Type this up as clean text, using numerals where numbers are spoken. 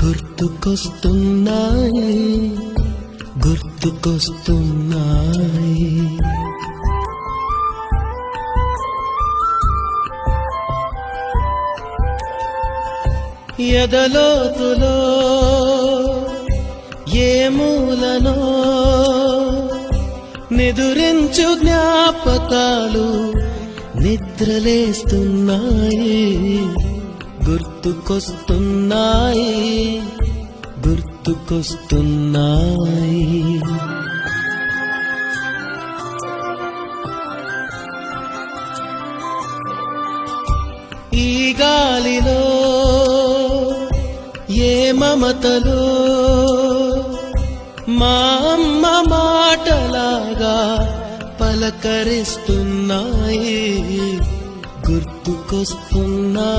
గుర్తుకొస్తున్నాయి గుర్తుకొస్తున్నాయి. ఎదలోతులో ఏ మూలనో నిదురించు జ్ఞాపకాలు నిద్రలేస్తున్నాయి గుర్తుకొస్తున్నాయి గుర్తుకొస్తున్నాయి. ఈ గాలిలో ఏ మమతలో మా అమ్మ మాటలాగా పలకరిస్తున్నాయి గుర్తుకొస్తున్నాయి